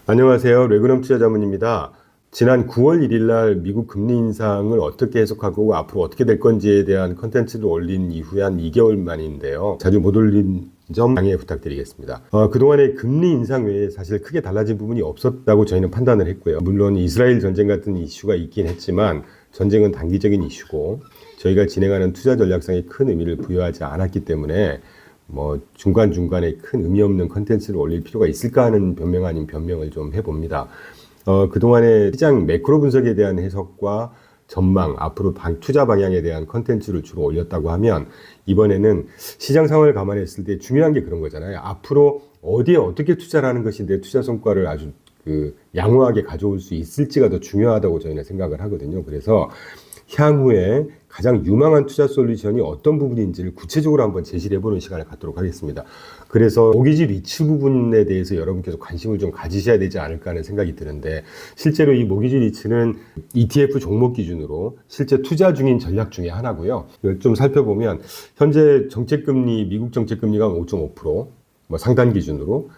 안녕하세요. 레그넘 투자자문입니다. 지난 9월 1일 날 미국 금리 인상을 어떻게 해석하고 앞으로 어떻게 될 건지에 대한 컨텐츠를 올린 이후에 한 2개월 만인데요. 자주 못 올린 점 양해 부탁드리겠습니다. 그동안의 금리 인상 외에 사실 크게 달라진 부분이 없었다고 저희는 판단을 했고요. 물론 이스라엘 전쟁 같은 이슈가 있긴 했지만 전쟁은 단기적인 이슈고 저희가 진행하는 투자 전략상에 큰 의미를 부여하지 않았기 때문에 중간중간에 큰 의미 없는 컨텐츠를 올릴 필요가 있을까 하는 변명 아닌 변명을 좀 해봅니다. 그동안의 시장 매크로 분석에 대한 해석과 전망, 앞으로 투자 방향에 대한 컨텐츠를 주로 올렸다고 하면 이번에는 시장 상황을 감안했을 때 중요한 게 그런 거잖아요. 앞으로 어디에 어떻게 투자를 하는 것이 내 투자 성과를 아주 양호하게 가져올 수 있을지가 더 중요하다고 저희는 생각을 하거든요. 그래서 향후에 가장 유망한 투자 솔루션이 어떤 부분인지를 구체적으로 한번 제시를 해보는 시간을 갖도록 하겠습니다. 그래서 모기지 리츠 부분에 대해서 여러분께서 관심을 좀 가지셔야 되지 않을까 하는 생각이 드는데, 실제로 이 모기지 리츠는 ETF 종목 기준으로 실제 투자 중인 전략 중에 하나고요. 이걸 좀 살펴보면 현재 정책금리, 미국 정책금리가 5.5%, 상단 기준으로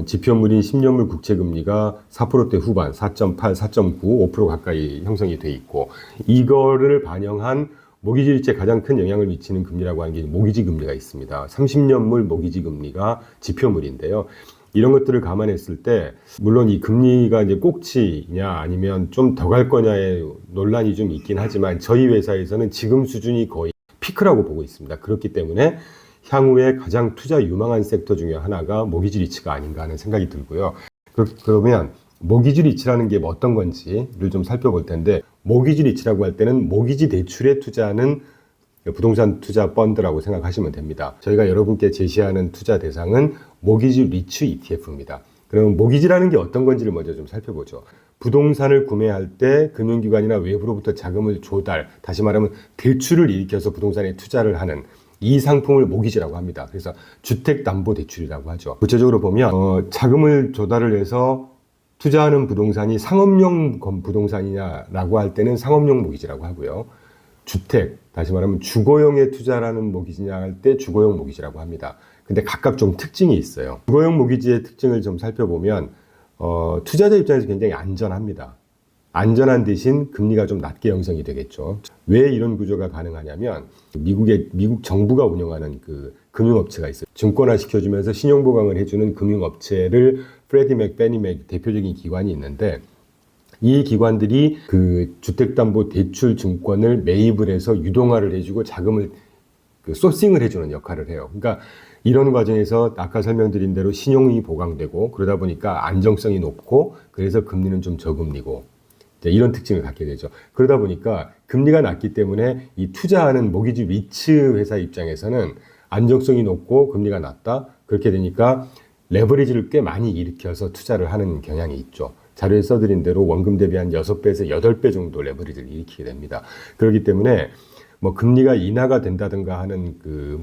지표물인 10년물 국채금리가 4%대 후반, 4.8, 4.9, 5% 가까이 형성이 돼 있고, 이거를 반영한 모기지 리츠에 가장 큰 영향을 미치는 금리라고 하는 게 모기지 금리가 있습니다. 30년물 모기지 금리가 지표물인데요. 이런 것들을 감안했을 때, 물론 이 금리가 이제 꼭지냐 아니면 좀 더 갈 거냐의 논란이 좀 있긴 하지만 저희 회사에서는 지금 수준이 거의 피크라고 보고 있습니다. 그렇기 때문에 향후에 가장 투자 유망한 섹터 중에 하나가 모기지 리츠가 아닌가 하는 생각이 들고요. 그러면 모기지 리츠라는 게 어떤 건지를 좀 살펴볼 텐데, 모기지 리츠라고 할 때는 모기지 대출에 투자하는 부동산 투자 펀드라고 생각하시면 됩니다. 저희가 여러분께 제시하는 투자 대상은 모기지 리츠 ETF입니다. 그럼 모기지라는 게 어떤 건지를 먼저 좀 살펴보죠. 부동산을 구매할 때 금융기관이나 외부로부터 자금을 조달, 다시 말하면 대출을 일으켜서 부동산에 투자를 하는 이 상품을 모기지라고 합니다. 그래서 주택담보대출이라고 하죠. 구체적으로 보면 자금을 조달을 해서 투자하는 부동산이 상업용 부동산이냐라고 할 때는 상업용 모기지라고 하고요. 주택, 다시 말하면 주거용에 투자라는 모기지냐 할 때 주거용 모기지라고 합니다. 근데 각각 좀 특징이 있어요. 주거용 모기지의 특징을 좀 살펴보면 투자자 입장에서 굉장히 안전합니다. 안전한 대신 금리가 좀 낮게 형성이 되겠죠. 왜 이런 구조가 가능하냐면 미국 정부가 운영하는 금융업체가 있어요. 증권화 시켜주면서 신용보강을 해주는 금융업체를 프레디맥, 페니맥 대표적인 기관이 있는데, 이 기관들이 주택담보대출 증권을 매입을 해서 유동화를 해주고 자금을 소싱을 해주는 역할을 해요. 그러니까 이런 과정에서 아까 설명드린 대로 신용이 보강되고 그러다 보니까 안정성이 높고, 그래서 금리는 좀 저금리고 이런 특징을 갖게 되죠. 그러다 보니까 금리가 낮기 때문에 이 투자하는 모기지 리츠 회사 입장에서는 안정성이 높고 금리가 낮다, 그렇게 되니까 레버리지를 꽤 많이 일으켜서 투자를 하는 경향이 있죠. 자료에 써드린 대로 원금 대비 한 6배에서 8배 정도 레버리지를 일으키게 됩니다. 그렇기 때문에 금리가 인하가 된다든가 하는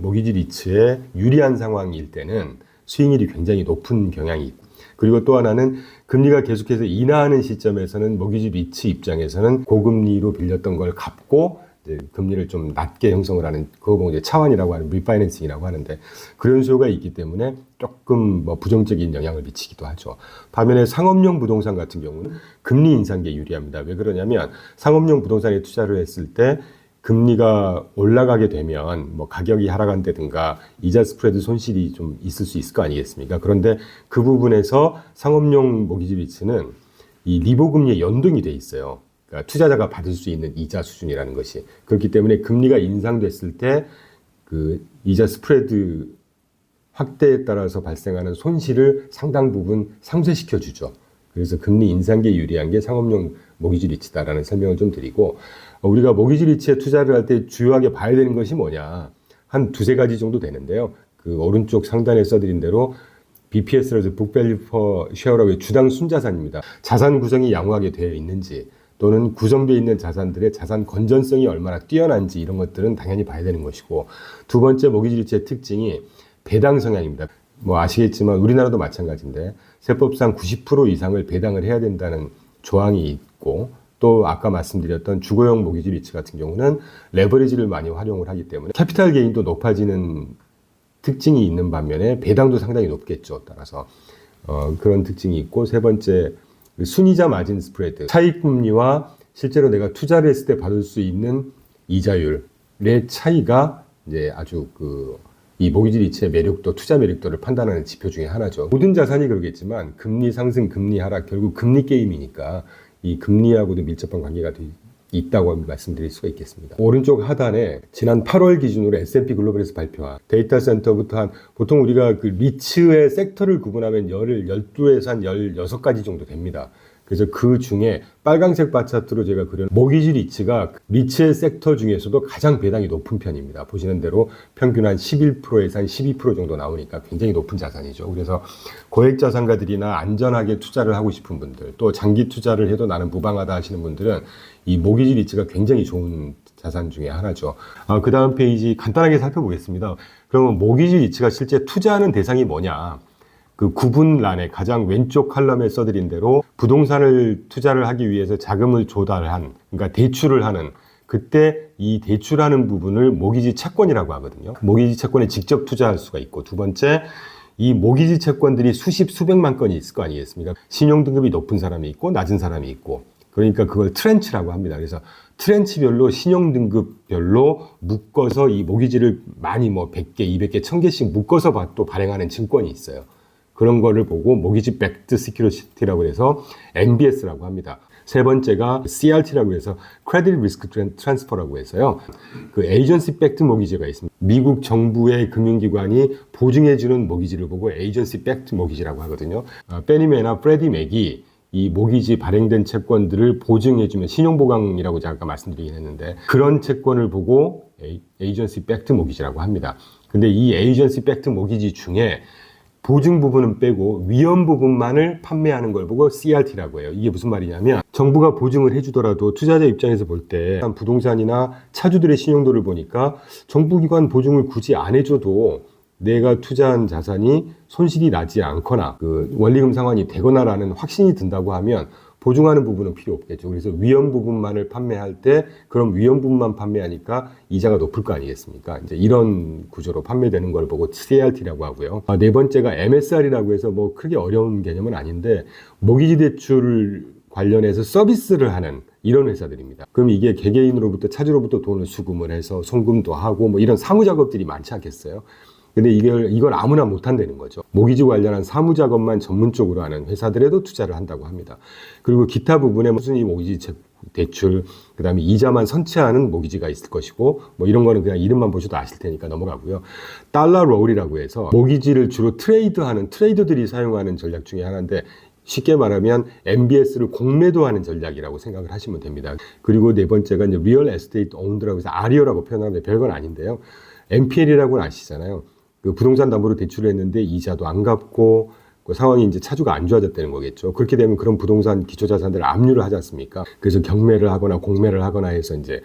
모기지 리츠의 유리한 상황일 때는 수익률이 굉장히 높은 경향이 있고, 그리고 또 하나는 금리가 계속해서 인하하는 시점에서는 모기지 리츠 입장에서는 고금리로 빌렸던 걸 갚고 이제 금리를 좀 낮게 형성을 하는, 그거 보고 이제 차환이라고 하는 리파이낸싱이라고 하는데, 그런 수요가 있기 때문에 조금 부정적인 영향을 미치기도 하죠. 반면에 상업용 부동산 같은 경우는 금리 인상에 유리합니다. 왜 그러냐면 상업용 부동산에 투자를 했을 때 금리가 올라가게 되면 가격이 하락한다든가 이자 스프레드 손실이 좀 있을 수 있을 거 아니겠습니까? 그런데 그 부분에서 상업용 모기지 리츠는 이 리보 금리에 연동이 돼 있어요. 그러니까 투자자가 받을 수 있는 이자 수준이라는 것이. 그렇기 때문에 금리가 인상됐을 때 이자 스프레드 확대에 따라서 발생하는 손실을 상당 부분 상쇄시켜 주죠. 그래서 금리 인상에 유리한 게 상업용 모기지 리츠다라는 설명을 좀 드리고, 우리가 모기지 리츠에 투자를 할 때 주요하게 봐야 되는 것이 뭐냐, 한 두세 가지 정도 되는데요. 오른쪽 상단에 써드린 대로 BPS라서 Book Value per Share라고 주당 순자산입니다. 자산 구성이 양호하게 되어 있는지, 또는 구성되어 있는 자산들의 자산 건전성이 얼마나 뛰어난지, 이런 것들은 당연히 봐야 되는 것이고, 두 번째 모기지 리츠의 특징이 배당 성향입니다. 아시겠지만 우리나라도 마찬가지인데 세법상 90% 이상을 배당을 해야 된다는 조항이 있고, 또 아까 말씀드렸던 주거용 모기지 리츠 같은 경우는 레버리지를 많이 활용을 하기 때문에 캐피탈 게인도 높아지는 특징이 있는 반면에 배당도 상당히 높겠죠. 따라서 그런 특징이 있고, 세 번째, 순이자 마진 스프레드. 차익금리와 실제로 내가 투자를 했을 때 받을 수 있는 이자율의 차이가 이제 아주 이 모기지 리츠의 매력도, 투자 매력도를 판단하는 지표 중에 하나죠. 모든 자산이 그러겠지만 금리 상승, 금리 하락, 결국 금리 게임이니까 이 금리하고도 밀접한 관계가 있다고 말씀드릴 수가 있겠습니다. 오른쪽 하단에 지난 8월 기준으로 S&P 글로벌에서 발표한 데이터 센터부터 보통 우리가 그 리츠의 섹터를 구분하면 12에서 한 16가지 정도 됩니다. 그래서 그 중에 빨간색 바 차트로 제가 그린 모기지 리츠가 리츠의 섹터 중에서도 가장 배당이 높은 편입니다. 보시는 대로 평균 한 11%에서 한 12% 정도 나오니까 굉장히 높은 자산이죠. 그래서 고액 자산가들이나 안전하게 투자를 하고 싶은 분들, 또 장기 투자를 해도 나는 무방하다 하시는 분들은 이 모기지 리츠가 굉장히 좋은 자산 중에 하나죠. 그 다음 페이지 간단하게 살펴보겠습니다. 그러면 모기지 리츠가 실제 투자하는 대상이 뭐냐? 그 구분란에 가장 왼쪽 칼럼에 써드린 대로 부동산을 투자를 하기 위해서 자금을 조달한, 그러니까 대출을 하는, 그때 이 대출하는 부분을 모기지 채권이라고 하거든요. 모기지 채권에 직접 투자할 수가 있고, 두 번째, 이 모기지 채권들이 수십, 수백만 건이 있을 거 아니겠습니까? 신용등급이 높은 사람이 있고 낮은 사람이 있고, 그러니까 그걸 트렌치라고 합니다. 그래서 트렌치별로 신용등급별로 묶어서 이 모기지를 많이 100개, 200개, 1000개씩 묶어서 또 발행하는 증권이 있어요. 그런 거를 보고 모기지 백드 시큐리티라고 해서 MBS라고 합니다. 세 번째가 CRT라고 해서 Credit Risk Transfer라고 해서요. 그 에이전시 백드 모기지가 있습니다. 미국 정부의 금융기관이 보증해주는 모기지를 보고 에이전시 백드 모기지라고 하거든요. 페니메나 프레디 맥이 이 모기지 발행된 채권들을 보증해주면 신용보강이라고 제가 아까 말씀드리긴 했는데, 그런 채권을 보고 에이전시 백드 모기지라고 합니다. 근데 이 에이전시 백드 모기지 중에 보증 부분은 빼고 위험 부분만을 판매하는 걸 보고 CRT라고 해요. 이게 무슨 말이냐면 정부가 보증을 해주더라도 투자자 입장에서 볼 때 부동산이나 차주들의 신용도를 보니까 정부기관 보증을 굳이 안 해줘도 내가 투자한 자산이 손실이 나지 않거나 그 원리금 상환이 되거나라는 확신이 든다고 하면 보증하는 부분은 필요 없겠죠. 그래서 위험 부분만을 판매할 때 그럼 위험 부분만 판매하니까 이자가 높을 거 아니겠습니까? 이제 이런 구조로 판매되는 걸 보고 CRT라고 하고요. 네 번째가 MSR이라고 해서 크게 어려운 개념은 아닌데 모기지 대출 관련해서 서비스를 하는 이런 회사들입니다. 그럼 이게 개개인으로부터 차주로부터 돈을 수금을 해서 송금도 하고 이런 사무 작업들이 많지 않겠어요? 근데 이걸 아무나 못 한다는 거죠. 모기지 관련한 사무 작업만 전문적으로 하는 회사들에도 투자를 한다고 합니다. 그리고 기타 부분에 무슨 이 모기지 대출, 그 다음에 이자만 선체하는 모기지가 있을 것이고, 이런 거는 그냥 이름만 보셔도 아실 테니까 넘어가고요. 달러 롤이라고 해서 모기지를 주로 트레이드하는 트레이더들이 사용하는 전략 중에 하나인데, 쉽게 말하면 MBS를 공매도하는 전략이라고 생각을 하시면 됩니다. 그리고 네 번째가 이제 리얼 에스테이트 오운드라고 해서 REO라고 표현하는데 별건 아닌데요. NPL이라고는 아시잖아요. 그 부동산 담보로 대출을 했는데 이자도 안 갚고 그 상황이 이제 차주가 안 좋아졌다는 거겠죠. 그렇게 되면 그런 부동산 기초자산들을 압류를 하지 않습니까? 그래서 경매를 하거나 공매를 하거나 해서 이제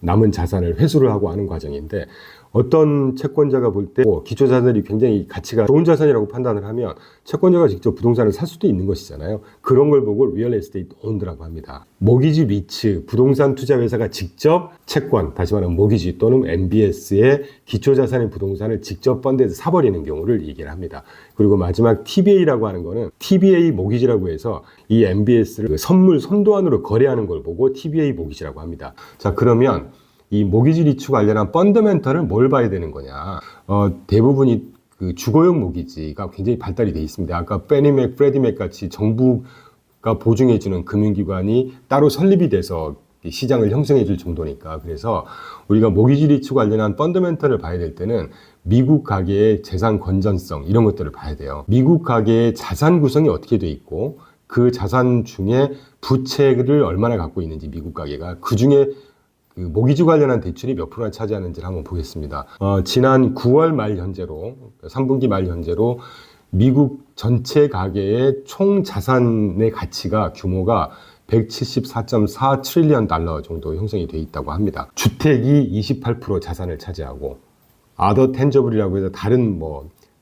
남은 자산을 회수를 하고 하는 과정인데, 어떤 채권자가 볼 때 기초자산이 굉장히 가치가 좋은 자산이라고 판단을 하면 채권자가 직접 부동산을 살 수도 있는 것이잖아요. 그런 걸 보고 리얼 에스테이트 오운드라고 합니다. 모기지 리츠, 부동산 투자 회사가 직접 채권, 다시 말하면 모기지 또는 MBS의 기초자산의 부동산을 직접 펀드에서 사버리는 경우를 얘기를 합니다. 그리고 마지막 TBA라고 하는 거는 TBA 모기지라고 해서 이 MBS를 선물 선도안으로 거래하는 걸 보고 TBA 모기지라고 합니다. 자, 그러면 이 모기지 리츠 관련한 펀더멘털을 뭘 봐야 되는 거냐? 대부분이 그 주거용 모기지가 굉장히 발달이 돼 있습니다. 아까 페니맥, 프레디맥 같이 정부가 보증해주는 금융기관이 따로 설립이 돼서 시장을 형성해 줄 정도니까. 그래서 우리가 모기지 리츠 관련한 펀더멘털을 봐야 될 때는 미국 가계의 재산 건전성 이런 것들을 봐야 돼요. 미국 가계의 자산 구성이 어떻게 돼 있고 그 자산 중에 부채를 얼마나 갖고 있는지 미국 가계가 그 중에 그 모기지 관련한 대출이 몇 프로나 차지하는지를 한번 보겠습니다. 지난 9월 말 현재로 3분기 말 현재로 미국 전체 가계의 총 자산의 가치가 규모가 174.4 트릴리언 달러 정도 형성이 돼 있다고 합니다. 주택이 28% 자산을 차지하고 other tangible이라고 해서 다른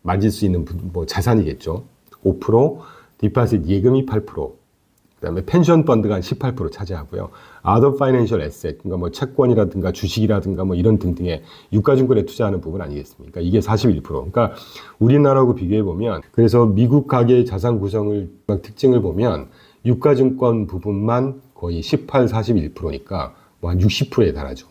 만질 수 있는 자산이겠죠. 5%, 디파짓 예금이 8%, 그다음에 펜션 펀드가 한 18% 차지하고요. Other financial asset, 그러니까 뭐 채권이라든가 주식이라든가 뭐 이런 등등의 유가증권에 투자하는 부분 아니겠습니까? 이게 41%. 그러니까 우리나라하고 비교해 보면, 그래서 미국 가계의 자산 구성을 특징을 보면 유가증권 부분만 거의 18, 41%니까 뭐 한 60%에 달하죠.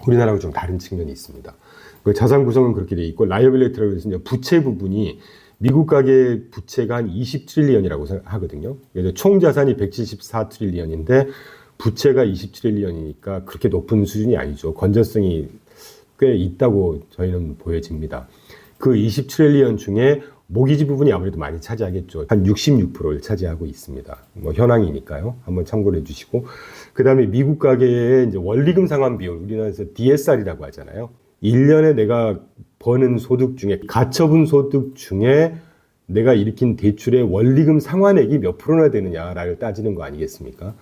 우리나라하고 좀 다른 측면이 있습니다. 그 자산 구성은 그렇게 돼 있고, 라이어빌리티라고 해서 이제 부채 부분이 미국 가계 부채가 한 20트릴리언이라고 하거든요. 그래서 총 자산이 174트릴리언인데 부채가 20트릴리언이니까 그렇게 높은 수준이 아니죠. 건전성이 꽤 있다고 저희는 보여집니다. 그 20트릴리언 중에 모기지 부분이 아무래도 많이 차지하겠죠. 한 66%를 차지하고 있습니다. 뭐 현황이니까요. 한번 참고를 해주시고, 그 다음에 미국 가계의 이제 원리금 상환 비율, 우리나라에서 DSR이라고 하잖아요. 1년에 내가 버는 소득 중에, 가처분 소득 중에 내가 일으킨 대출의 원리금 상환액이 몇 프로나 되느냐를 따지는 거 아니겠습니까?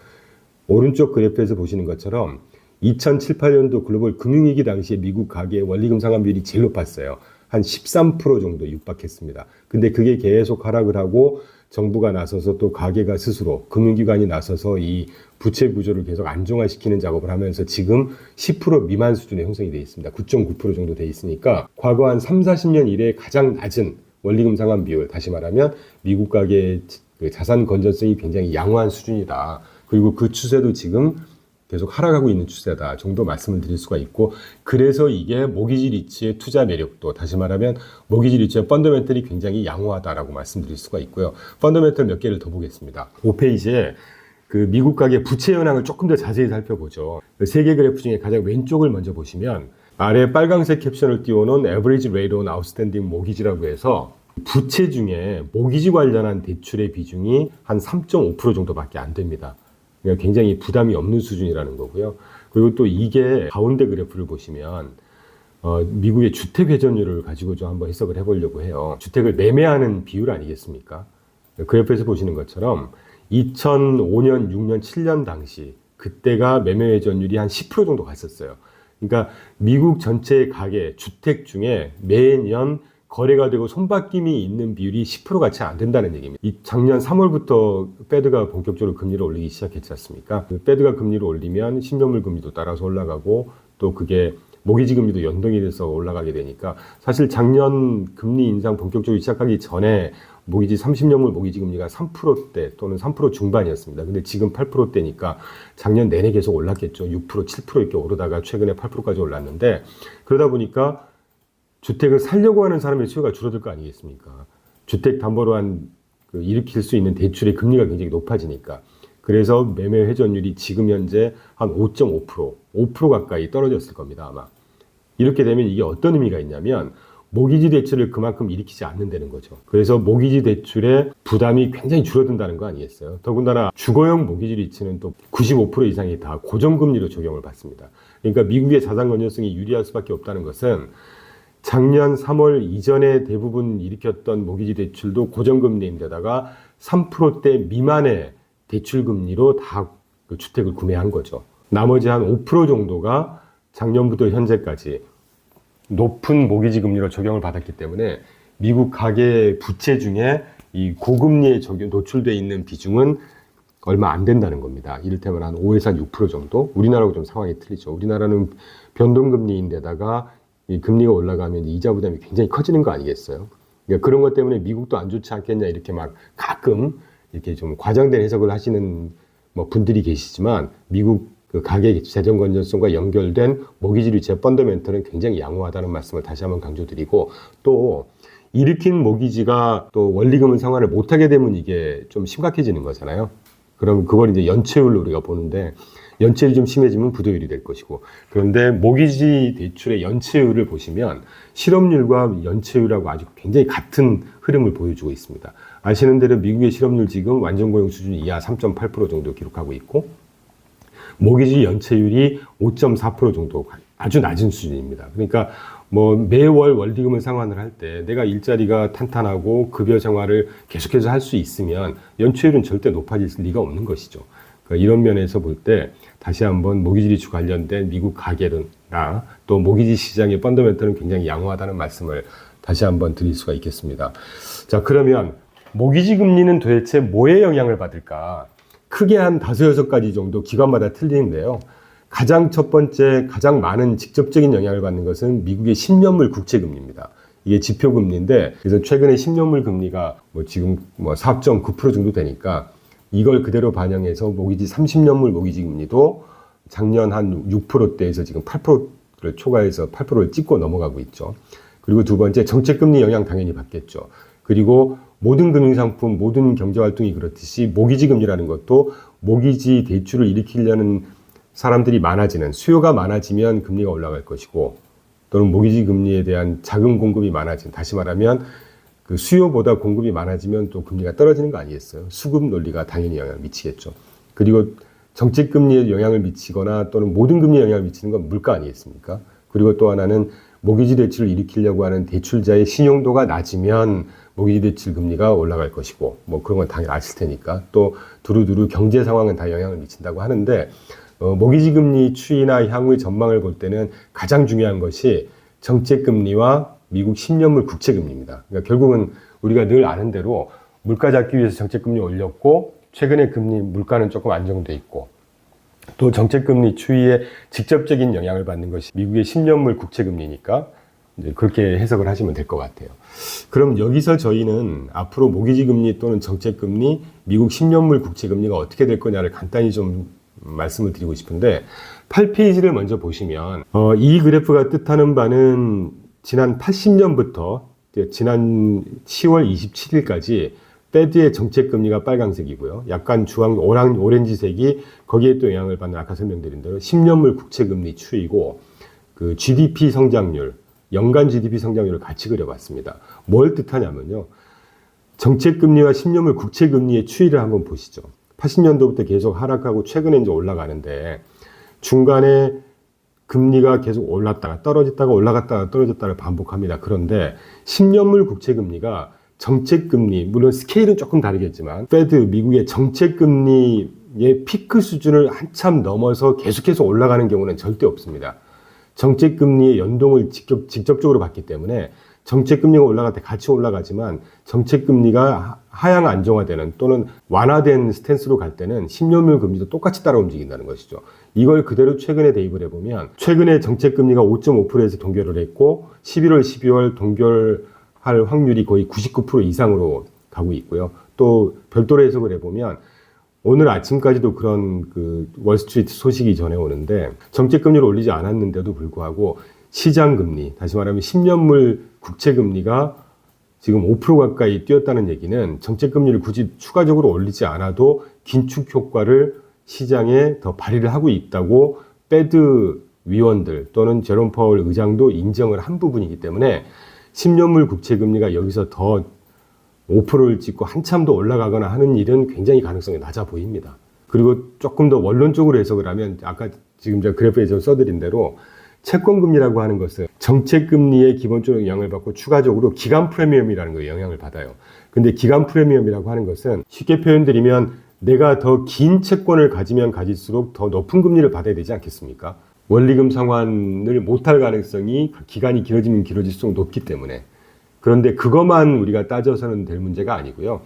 오른쪽 그래프에서 보시는 것처럼 2007, 8년도 글로벌 금융위기 당시에 미국 가계의 원리금 상환 비율이 제일 높았어요. 한 13% 정도 육박했습니다. 근데 그게 계속 하락을 하고 정부가 나서서 또 가계가 스스로, 금융기관이 나서서 이 부채 구조를 계속 안정화시키는 작업을 하면서 지금 10% 미만 수준에 형성이 되어 있습니다. 9.9% 정도 되어 있으니까 과거 한 3, 40년 이래 가장 낮은 원리금 상환 비율, 다시 말하면 미국 가계의 그 자산 건전성이 굉장히 양호한 수준이다. 그리고 그 추세도 지금 계속 하락하고 있는 추세다 정도 말씀을 드릴 수가 있고, 그래서 이게 모기지 리츠의 투자 매력도, 다시 말하면 모기지 리츠의 펀더멘털이 굉장히 양호하다라고 말씀드릴 수가 있고요. 펀더멘털 몇 개를 더 보겠습니다. 5페이지에 그 미국 가계 부채 현황을 조금 더 자세히 살펴보죠. 세 개 그래프 중에 가장 왼쪽을 먼저 보시면 아래 빨강색 캡션을 띄워놓은 Average Rate on Outstanding Mortgage라고 해서 부채 중에 모기지 관련한 대출의 비중이 한 3.5% 정도밖에 안 됩니다. 그러니까 굉장히 부담이 없는 수준이라는 거고요. 그리고 또 이게 가운데 그래프를 보시면 미국의 주택 회전율을 가지고 좀 한번 해석을 해보려고 해요. 주택을 매매하는 비율 아니겠습니까? 그래프에서 보시는 것처럼 2005년, 6년, 7년 당시 그때가 매매 회전율이 한 10% 정도 갔었어요. 그러니까 미국 전체 가계 주택 중에 매년 거래가 되고 손바뀜이 있는 비율이 10% 같이 안 된다는 얘기입니다. 작년 3월부터 페드가 본격적으로 금리를 올리기 시작했지 않습니까? 페드가 금리를 올리면 신용물 금리도 따라서 올라가고, 또 그게 모기지 금리도 연동이 돼서 올라가게 되니까, 사실 작년 금리 인상 본격적으로 시작하기 전에 모기지 30년물 모기지 금리가 3%대 또는 3% 중반이었습니다. 근데 지금 8%대니까 작년 내내 계속 올랐겠죠. 6%, 7% 이렇게 오르다가 최근에 8%까지 올랐는데, 그러다 보니까 주택을 살려고 하는 사람의 수요가 줄어들 거 아니겠습니까? 주택 담보로 일으킬 수 있는 대출의 금리가 굉장히 높아지니까. 그래서 매매 회전율이 지금 현재 한 5.5%, 5% 가까이 떨어졌을 겁니다, 아마. 이렇게 되면 이게 어떤 의미가 있냐면 모기지 대출을 그만큼 일으키지 않는다는 거죠. 그래서 모기지 대출의 부담이 굉장히 줄어든다는 거 아니겠어요? 더군다나 주거용 모기지 리츠는 또 95% 이상이 다 고정금리로 적용을 받습니다. 그러니까 미국의 자산 건전성이 유리할 수밖에 없다는 것은 작년 3월 이전에 대부분 일으켰던 모기지 대출도 고정금리인데다가 3%대 미만의 대출금리로 다 그 주택을 구매한 거죠. 나머지 한 5% 정도가 작년부터 현재까지 높은 모기지 금리로 적용을 받았기 때문에 미국 가계 부채 중에 이 고금리에 노출되어 있는 비중은 얼마 안 된다는 겁니다. 이를테면 한 5에서 한 6% 정도? 우리나라하고 좀 상황이 틀리죠. 우리나라는 변동금리인데다가 이 금리가 올라가면 이자 부담이 굉장히 커지는 거 아니겠어요? 그러니까 그런 것 때문에 미국도 안 좋지 않겠냐 이렇게 막 가끔 이렇게 좀 과장된 해석을 하시는 뭐 분들이 계시지만, 미국 그 가계 재정 건전성과 연결된 모기지 리츠의 펀더멘털은 굉장히 양호하다는 말씀을 다시 한번 강조드리고, 또 일으킨 모기지가 또 원리금을 상환을 못하게 되면 이게 좀 심각해지는 거잖아요. 그럼 그걸 이제 연체율로 우리가 보는데, 연체율이 좀 심해지면 부도율이 될 것이고, 그런데 모기지 대출의 연체율을 보시면 실업률과 연체율하고 아주 굉장히 같은 흐름을 보여주고 있습니다. 아시는 대로 미국의 실업률 지금 완전고용 수준 이하 3.8% 정도 기록하고 있고, 모기지 연체율이 5.4% 정도 아주 낮은 수준입니다. 그러니까 뭐 매월 원리금을 상환을 할 때 내가 일자리가 탄탄하고 급여 생활을 계속해서 할 수 있으면 연체율은 절대 높아질 리가 없는 것이죠. 그러니까 이런 면에서 볼 때 다시 한번 모기지 리츠 관련된 미국 가계나 또 모기지 시장의 펀더멘털은 굉장히 양호하다는 말씀을 다시 한번 드릴 수가 있겠습니다. 자, 그러면 모기지 금리는 도대체 뭐에 영향을 받을까? 크게 한 5-6가지 정도 기관마다 틀리는데요. 가장 첫 번째, 가장 많은 직접적인 영향을 받는 것은 미국의 10년물 국채금리입니다. 이게 지표금리인데, 그래서 최근에 10년물 금리가 지금 4.9% 정도 되니까 이걸 그대로 반영해서 모기지 30년물 모기지 금리도 작년 한 6%대에서 지금 8%를 초과해서 8%를 찍고 넘어가고 있죠. 그리고 두 번째, 정책금리 영향 당연히 받겠죠. 그리고 모든 금융상품, 모든 경제활동이 그렇듯이 모기지 금리라는 것도 모기지 대출을 일으키려는 사람들이 많아지는, 수요가 많아지면 금리가 올라갈 것이고, 또는 모기지 금리에 대한 자금 공급이 많아진, 다시 말하면 그 수요보다 공급이 많아지면 또 금리가 떨어지는 거 아니겠어요? 수급 논리가 당연히 영향을 미치겠죠. 그리고 정책 금리에 영향을 미치거나 또는 모든 금리에 영향을 미치는 건 물가 아니겠습니까? 그리고 또 하나는 모기지 대출을 일으키려고 하는 대출자의 신용도가 낮으면 모기지 대출 금리가 올라갈 것이고, 그런 건 당연히 아실 테니까. 또 두루두루 경제 상황은 다 영향을 미친다고 하는데, 모기지 금리 추이나 향후의 전망을 볼 때는 가장 중요한 것이 정책 금리와 미국 10년물 국채 금리입니다. 그러니까 결국은 우리가 늘 아는 대로 물가 잡기 위해서 정책 금리 올렸고, 최근에 금리 물가는 조금 안정돼 있고, 또 정책 금리 추이에 직접적인 영향을 받는 것이 미국의 10년물 국채 금리니까 이제 그렇게 해석을 하시면 될 것 같아요. 그럼 여기서 저희는 앞으로 모기지 금리 또는 정책 금리, 미국 10년물 국채 금리가 어떻게 될 거냐를 간단히 좀 말씀을 드리고 싶은데, 8페이지를 먼저 보시면 이 그래프가 뜻하는 바는 지난 80년부터 지난 10월 27일까지 페드의 정책금리가 빨간색이고요. 약간 주황, 오렌지색이 거기에 또 영향을 받는, 아까 설명드린 대로 10년물 국채금리 추이고, 그 GDP 성장률, 연간 GDP 성장률을 같이 그려봤습니다. 뭘 뜻하냐면요. 정책금리와 10년물 국채금리의 추이를 한번 보시죠. 80년도부터 계속 하락하고 최근에 이제 올라가는데, 중간에 금리가 계속 올랐다가 떨어졌다가 올라갔다가 떨어졌다를 반복합니다. 그런데 10년물 국채금리가 정책금리, 물론 스케일은 조금 다르겠지만 페드, 미국의 정책금리의 피크 수준을 한참 넘어서 계속해서 올라가는 경우는 절대 없습니다. 정책금리의 연동을 직접적으로 받기 때문에 정책금리가 올라갈 때 같이 올라가지만 정책금리가 하향 안정화되는 또는 완화된 스탠스로 갈 때는 10년물 금리도 똑같이 따라 움직인다는 것이죠. 이걸 그대로 최근에 대입을 해보면 최근에 정책금리가 5.5%에서 동결을 했고 11월, 12월 동결할 확률이 거의 99% 이상으로 가고 있고요. 또 별도로 해석을 해보면 오늘 아침까지도 그런 그 월스트리트 소식이 전해오는데 정책금리를 올리지 않았는데도 불구하고 시장금리, 다시 말하면 10년물 국채금리가 지금 5% 가까이 뛰었다는 얘기는 정책금리를 굳이 추가적으로 올리지 않아도 긴축 효과를 시장에 더 발휘를 하고 있다고 페드 위원들 또는 제롬 파월 의장도 인정을 한 부분이기 때문에 10년물 국채금리가 여기서 더 5%를 찍고 한참 더 올라가거나 하는 일은 굉장히 가능성이 낮아 보입니다. 그리고 조금 더 원론적으로 해석을 하면 아까 지금 제가 그래프에 좀 써드린 대로 채권금리라고 하는 것은 정책금리에 기본적으로 영향을 받고 추가적으로 기간 프리미엄이라는 거에 영향을 받아요. 근데 기간 프리미엄이라고 하는 것은 쉽게 표현드리면 내가 더 긴 채권을 가지면 가질수록 더 높은 금리를 받아야 되지 않겠습니까? 원리금 상환을 못할 가능성이 기간이 길어지면 길어질수록 높기 때문에. 그런데 그것만 우리가 따져서는 될 문제가 아니고요.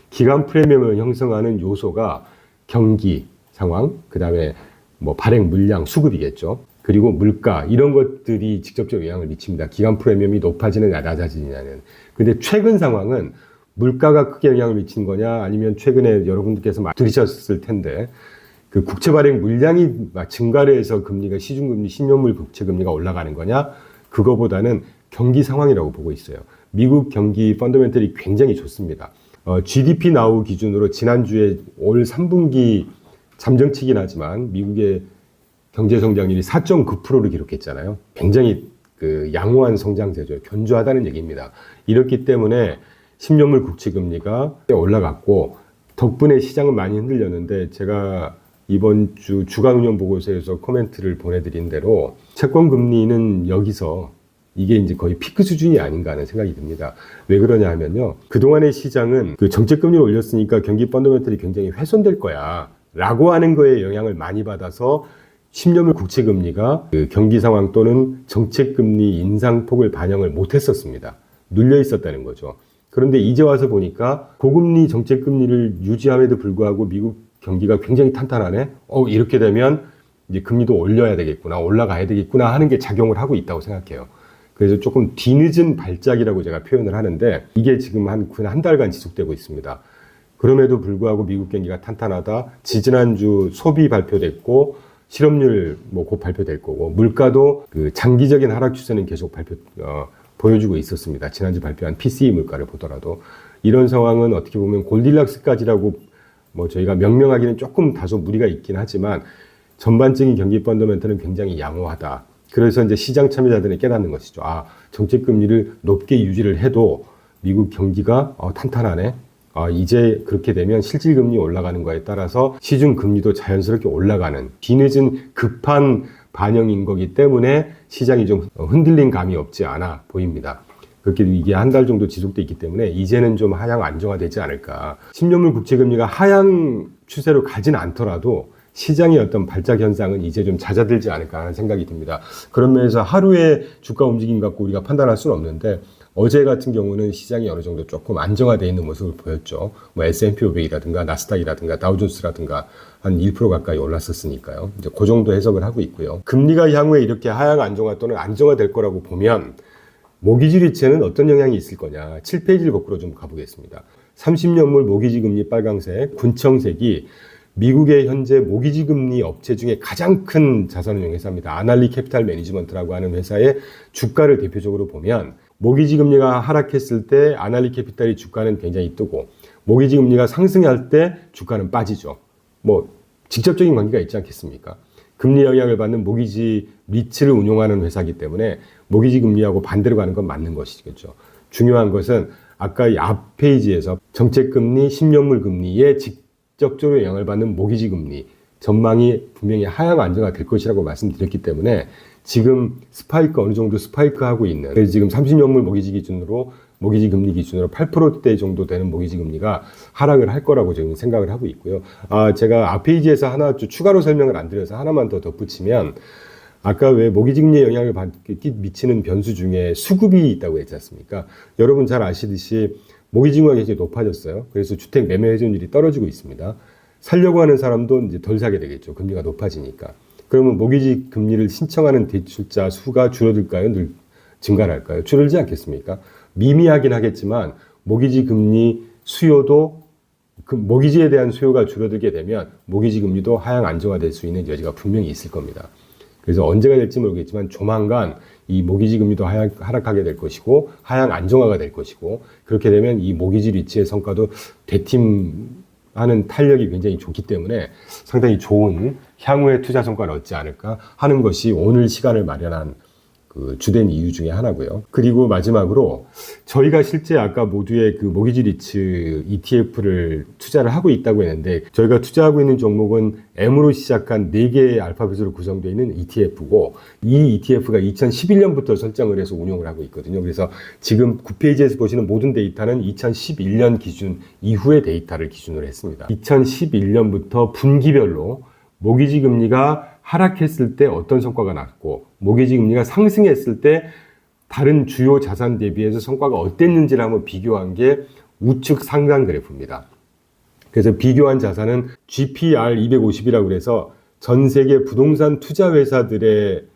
기간 프리미엄을 형성하는 요소가 경기 상황, 그 다음에 발행 물량, 수급이겠죠. 그리고 물가, 이런 것들이 직접적 영향을 미칩니다. 기간 프리미엄이 높아지느냐 낮아지느냐는. 근데 최근 상황은 물가가 크게 영향을 미치는 거냐, 아니면 최근에 여러분들께서 들으셨을 텐데 그 국채 발행 물량이 증가를 해서 금리가 시중금리, 10년물 국채금리가 올라가는 거냐, 그거보다는 경기 상황이라고 보고 있어요. 미국 경기 펀더멘털이 굉장히 좋습니다. GDP 나우 기준으로 지난주에 올 3분기 잠정치긴 하지만 미국의 경제 성장률이 4.9%를 기록했잖아요. 굉장히 그 양호한 성장세죠. 견조하다는 얘기입니다. 이렇기 때문에 10년물 국채금리가 올라갔고 덕분에 시장은 많이 흔들렸는데 제가 이번 주 주간운용 보고서에서 코멘트를 보내드린 대로 채권금리는 여기서 이게 이제 거의 피크 수준이 아닌가 하는 생각이 듭니다. 왜 그러냐 하면요. 그동안의 시장은 그 정책금리를 올렸으니까 경기 펀더멘털이 굉장히 훼손될 거야 라고 하는 거에 영향을 많이 받아서 10년물 국채금리가 그 경기 상황 또는 정책금리 인상폭을 반영을 못했었습니다. 눌려 있었다는 거죠. 그런데 이제 와서 보니까 고금리 정책금리를 유지함에도 불구하고 미국 경기가 굉장히 탄탄하네. 이렇게 되면 이제 금리도 올려야 되겠구나, 올라가야 되겠구나 하는 게 작용을 하고 있다고 생각해요. 그래서 조금 뒤늦은 발작이라고 제가 표현을 하는데 이게 지금 한 달간 지속되고 있습니다. 그럼에도 불구하고 미국 경기가 탄탄하다. 지지난주 소비 발표됐고 실업률 곧 발표될 거고 물가도 그 장기적인 하락 추세는 계속 보여주고 있었습니다. 지난주 발표한 PCE 물가를 보더라도 이런 상황은 어떻게 보면 골디락스까지라고 저희가 명명하기는 조금 다소 무리가 있긴 하지만 전반적인 경기 펀더멘털은 굉장히 양호하다. 그래서 이제 시장 참여자들이 깨닫는 것이죠. 정책 금리를 높게 유지를 해도 미국 경기가 탄탄하네. 이제 그렇게 되면 실질 금리 올라가는 거에 따라서 시중 금리도 자연스럽게 올라가는 뒤늦은 급한 반영인 거기 때문에 시장이 좀 흔들린 감이 없지 않아 보입니다. 그렇게 이게 한 달 정도 지속돼 있기 때문에 이제는 좀 하향 안정화되지 않을까. 10년물 국채금리가 하향 추세로 가진 않더라도 시장의 어떤 발작 현상은 이제 좀 잦아들지 않을까 하는 생각이 듭니다. 그런 면에서 하루의 주가 움직임 갖고 우리가 판단할 수는 없는데 어제 같은 경우는 시장이 어느 정도 조금 안정화되어 있는 모습을 보였죠. S&P 500이라든가 나스닥이라든가 다우존스라든가 한 1% 가까이 올랐었으니까요. 이제 그 정도 해석을 하고 있고요. 금리가 향후에 이렇게 하향 안정화 또는 안정화될 거라고 보면 모기지 리츠에는 어떤 영향이 있을 거냐. 7페이지를 거꾸로 좀 가보겠습니다. 30년물 모기지 금리 빨강색, 군청색이 미국의 현재 모기지 금리 업체 중에 가장 큰 자산운용 회사입니다. 아날리 캐피탈 매니지먼트라고 하는 회사의 주가를 대표적으로 보면 모기지 금리가 하락했을 때 아날리 캐피탈이 주가는 굉장히 뜨고 모기지 금리가 상승할 때 주가는 빠지죠. 직접적인 관계가 있지 않겠습니까? 금리 영향을 받는 모기지 리츠를 운용하는 회사이기 때문에 모기지 금리하고 반대로 가는 건 맞는 것이겠죠. 중요한 것은 아까 이 앞 페이지에서 정책금리, 10년물 금리에 직접적으로 영향을 받는 모기지 금리 전망이 분명히 하향 안정화 될 것이라고 말씀드렸기 때문에 지금 어느 정도 스파이크하고 있는, 그래서 지금 30년물 모기지 금리 기준으로 8%대 정도 되는 모기지 금리가 하락을 할 거라고 저는 생각을 하고 있고요. 제가 앞 페이지에서 하나 추가로 설명을 안 드려서 하나만 더 덧붙이면 아까 왜 모기지 금리에 영향을 미치는 변수 중에 수급이 있다고 했지 않습니까? 여러분 잘 아시듯이 모기지 금리가 굉장히 높아졌어요. 그래서 주택 매매 회전율이 떨어지고 있습니다. 살려고 하는 사람도 이제 덜 사게 되겠죠. 금리가 높아지니까. 그러면 모기지 금리를 신청하는 대출자 수가 줄어들까요? 증가할까요? 줄어들지 않겠습니까? 미미하긴 하겠지만 모기지 금리 수요도 모기지에 대한 수요가 줄어들게 되면 모기지 금리도 하향 안정화될 수 있는 여지가 분명히 있을 겁니다. 그래서 언제가 될지 모르겠지만 조만간 이 모기지 금리도 하락하게 될 것이고 하향 안정화가 될 것이고 그렇게 되면 이 모기지 리츠의 성과도 대팀하는 탄력이 굉장히 좋기 때문에 상당히 좋은 향후의 투자 성과를 얻지 않을까 하는 것이 오늘 시간을 마련한 그 주된 이유 중에 하나고요. 그리고 마지막으로 저희가 실제 아까 모두의 그 모기지 리츠 ETF를 투자를 하고 있다고 했는데 저희가 투자하고 있는 종목은 M으로 시작한 4개의 알파벳으로 구성되어 있는 ETF고 이 ETF가 2011년부터 설정을 해서 운용을 하고 있거든요. 그래서 지금 9페이지에서 보시는 모든 데이터는 2011년 기준 이후의 데이터를 기준으로 했습니다. 2011년부터 분기별로 모기지 금리가 하락했을 때 어떤 성과가 났고 모기지 금리가 상승했을 때 다른 주요 자산 대비해서 성과가 어땠는지를 한번 비교한 게 우측 상단 그래프입니다. 그래서 비교한 자산은 GPR 250이라고 해서 전 세계 부동산 투자 회사들에만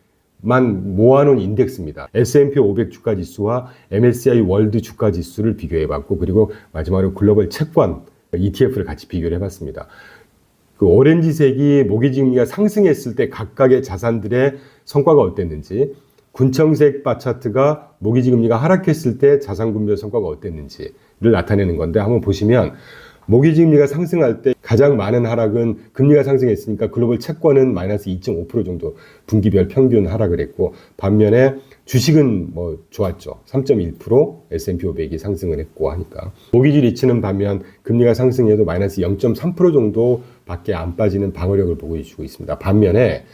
모아놓은 인덱스입니다. S&P 500 주가 지수와 MSCI 월드 주가 지수를 비교해봤고 그리고 마지막으로 글로벌 채권 ETF를 같이 비교를 해봤습니다. 그 오렌지색이 모기지 금리가 상승했을 때 각각의 자산들의 성과가 어땠는지, 군청색 바 차트가 모기지 금리가 하락했을 때 자산 구별 성과가 어땠는지를 나타내는 건데 한번 보시면 모기지 금리가 상승할 때 가장 많은 하락은 금리가 상승했으니까 글로벌 채권은 마이너스 2.5% 정도 분기별 평균 하락을 했고 반면에 주식은 좋았죠. 3.1% S&P 500이 상승을 했고 하니까. 모기지 리츠는 반면 금리가 상승해도 마이너스 0.3% 정도 밖에 안 빠지는 방어력을 보여주고 있습니다. 반면에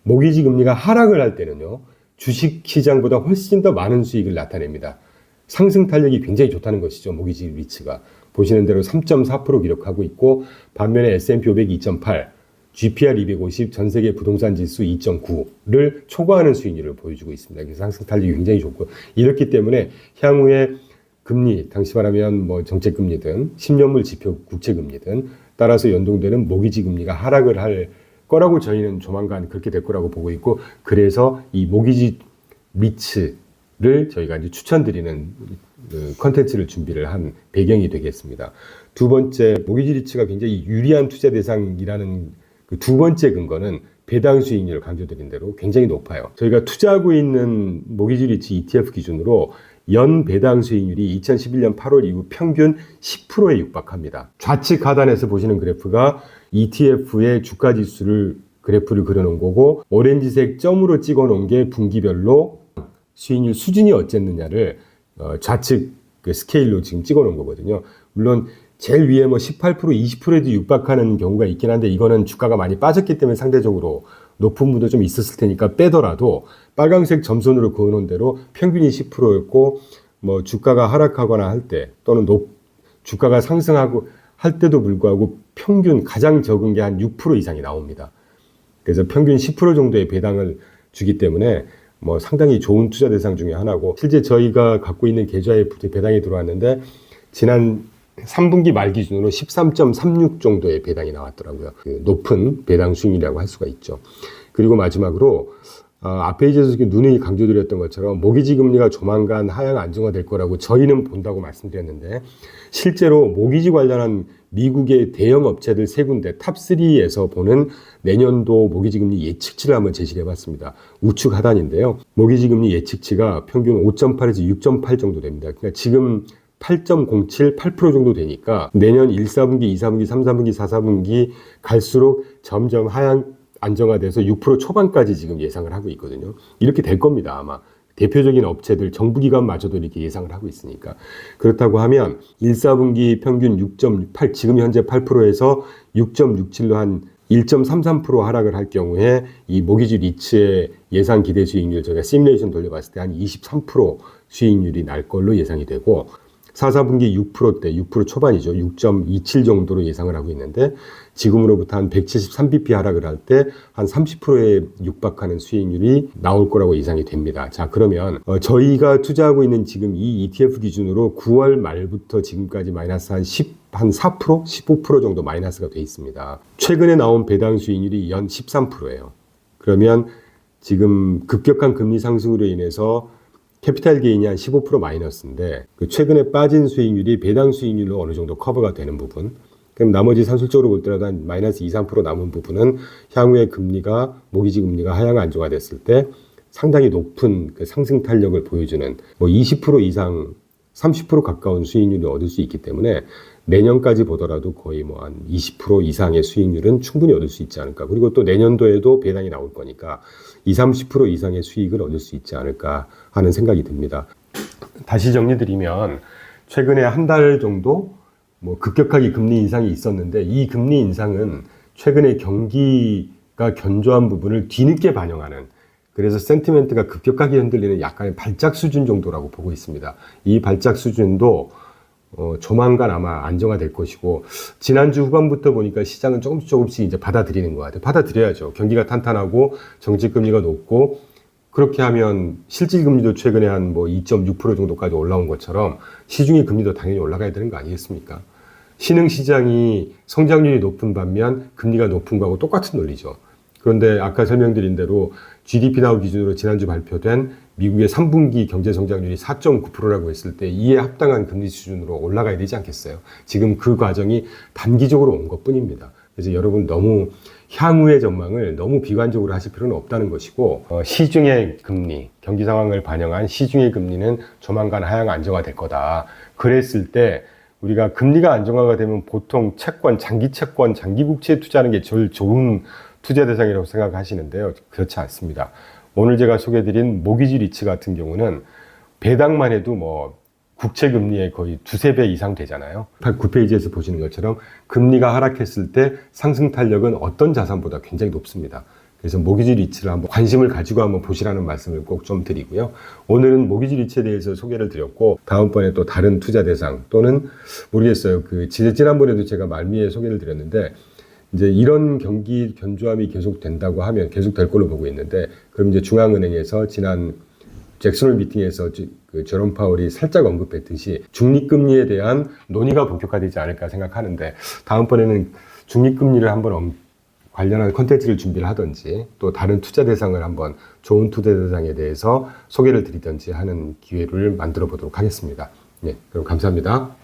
모기지 금리가 하락을 할 때는요. 주식 시장보다 훨씬 더 많은 수익을 나타냅니다. 상승 탄력이 굉장히 좋다는 것이죠. 모기지 리츠가. 보시는 대로 3.4% 기록하고 있고 반면에 S&P 500 2.8, GPR 250, 전 세계 부동산 지수 2.9를 초과하는 수익률을 보여주고 있습니다. 그래서 상승 탄력이 굉장히 좋고 이렇기 때문에 향후에 금리, 당시 말하면 정책금리든 10년물 지표 국채금리든 따라서 연동되는 모기지 금리가 하락을 할 거라고 저희는 조만간 그렇게 될 거라고 보고 있고, 그래서 이 모기지 리츠를 저희가 이제 추천드리는 컨텐츠를 준비를 한 배경이 되겠습니다. 두 번째, 모기지 리츠가 굉장히 유리한 투자 대상이라는 그 두 번째 근거는 배당 수익률을 강조드린 대로 굉장히 높아요. 저희가 투자하고 있는 모기지 리츠 ETF 기준으로 연 배당 수익률이 2011년 8월 이후 평균 10%에 육박합니다. 좌측 하단에서 보시는 그래프가 ETF의 주가 지수를 그래프를 그려놓은 거고, 오렌지색 점으로 찍어놓은 게 분기별로 수익률 수준이 어쨌느냐를 좌측 그 스케일로 지금 찍어놓은 거거든요. 물론 제일 위에 뭐 18%, 20%에도 육박하는 경우가 있긴 한데, 이거는 주가가 많이 빠졌기 때문에 상대적으로 높은 분도 좀 있었을 테니까 빼더라도 빨간색 점선으로 그어놓은 대로 평균이 10%였고, 뭐 주가가 하락하거나 할 때 또는 주가가 상승하고 할 때도 불구하고 평균 가장 적은 게 한 6% 이상이 나옵니다. 그래서 평균 10% 정도의 배당을 주기 때문에 뭐 상당히 좋은 투자 대상 중에 하나고, 실제 저희가 갖고 있는 계좌에 배당이 들어왔는데 지난 3분기 말 기준으로 13.36 정도의 배당이 나왔더라고요. 그 높은 배당 수익이라고 할 수가 있죠. 그리고 마지막으로 앞에 이제 누누이 강조드렸던 것처럼 모기지 금리가 조만간 하향 안정화될 거라고 저희는 본다고 말씀드렸는데, 실제로 모기지 관련한 미국의 대형 업체들 세 군데 탑3에서 보는 내년도 모기지 금리 예측치를 한번 제시해 봤습니다. 우측 하단인데요. 모기지 금리 예측치가 평균 5.8에서 6.8 정도 됩니다. 그러니까 지금 8.07, 8% 정도 되니까 내년 1, 4분기, 2, 4분기, 3, 4분기, 4, 4분기 갈수록 점점 하향 안정화돼서 6% 초반까지 지금 예상을 하고 있거든요. 이렇게 될 겁니다, 아마. 대표적인 업체들, 정부기관마저도 이렇게 예상을 하고 있으니까. 그렇다고 하면 1, 4분기 평균 6.8, 지금 현재 8%에서 6.67로 한 1.33% 하락을 할 경우에 이 모기지 리츠의 예상 기대 수익률, 저희가 시뮬레이션 돌려봤을 때 한 23% 수익률이 날 걸로 예상이 되고, 4, 4분기 6%대, 6% 초반이죠. 6.27 정도로 예상을 하고 있는데, 지금으로부터 한 173bp 하락을 할 때 한 30%에 육박하는 수익률이 나올 거라고 예상이 됩니다. 자, 그러면 저희가 투자하고 있는 지금 이 ETF 기준으로 9월 말부터 지금까지 마이너스 한 4%, 15% 정도 마이너스가 돼 있습니다. 최근에 나온 배당 수익률이 연 13%예요. 그러면 지금 급격한 금리 상승으로 인해서 캐피탈 게인이 한 15% 마이너스인데, 그 최근에 빠진 수익률이 배당 수익률로 어느 정도 커버가 되는 부분, 그럼 나머지 산술적으로 볼 때라도 한 마이너스 2, 3% 남은 부분은 향후에 금리가, 모기지 금리가 하향 안정화됐을 때 상당히 높은 그 상승 탄력을 보여주는 뭐 20% 이상, 30% 가까운 수익률을 얻을 수 있기 때문에 내년까지 보더라도 거의 뭐 한 20% 이상의 수익률은 충분히 얻을 수 있지 않을까. 그리고 또 내년도에도 배당이 나올 거니까 20, 30% 이상의 수익을 얻을 수 있지 않을까 하는 생각이 듭니다. 다시 정리드리면, 최근에 한 달 정도 뭐 급격하게 금리 인상이 있었는데, 이 금리 인상은 최근에 경기가 견조한 부분을 뒤늦게 반영하는, 그래서 센티멘트가 급격하게 흔들리는 약간의 발작 수준 정도라고 보고 있습니다. 이 발작 수준도 조만간 아마 안정화될 것이고, 지난주 후반부터 보니까 시장은 조금씩 이제 받아들이는 것 같아요. 받아들여야죠. 경기가 탄탄하고 정책금리가 높고, 그렇게 하면 실질금리도 최근에 한 뭐 2.6% 정도까지 올라온 것처럼 시중의 금리도 당연히 올라가야 되는 거 아니겠습니까? 신흥시장이 성장률이 높은 반면 금리가 높은 거하고 똑같은 논리죠. 그런데 아까 설명드린 대로 GDP 나우 기준으로 지난주 발표된 미국의 3분기 경제 성장률이 4.9%라고 했을 때 이에 합당한 금리 수준으로 올라가야 되지 않겠어요? 지금 그 과정이 단기적으로 온 것뿐입니다. 그래서 여러분 너무 향후의 전망을 너무 비관적으로 하실 필요는 없다는 것이고, 시중의 금리, 경기 상황을 반영한 시중의 금리는 조만간 하향 안정화될 거다. 그랬을 때 우리가 금리가 안정화가 되면 보통 채권, 장기 채권, 장기 국채에 투자하는 게 제일 좋은 투자 대상이라고 생각하시는데요. 그렇지 않습니다. 오늘 제가 소개해드린 모기지 리츠 같은 경우는 배당만 해도 뭐 국채 금리의 거의 2~3배 이상 되잖아요. 9페이지에서 보시는 것처럼 금리가 하락했을 때 상승 탄력은 어떤 자산보다 굉장히 높습니다. 그래서 모기지 리츠를 한번 관심을 가지고 한번 보시라는 말씀을 꼭 좀 드리고요. 오늘은 모기지 리츠에 대해서 소개를 드렸고, 다음번에 또 다른 투자 대상 또는 모르겠어요. 지난번에도 제가 말미에 소개를 드렸는데, 이제 이런 경기 견조함이 계속 된다고 하면 계속 될 걸로 보고 있는데, 그럼 이제 중앙은행에서 지난 잭슨홀 미팅에서 그 제롬 파월이 살짝 언급했듯이 중립금리에 대한 논의가 본격화되지 않을까 생각하는데, 다음번에는 중립금리를 한번 관련한 콘텐츠를 준비를 하든지 또 다른 투자 대상을 한번 좋은 투자 대상에 대해서 소개를 드리든지 하는 기회를 만들어 보도록 하겠습니다. 네, 그럼 감사합니다.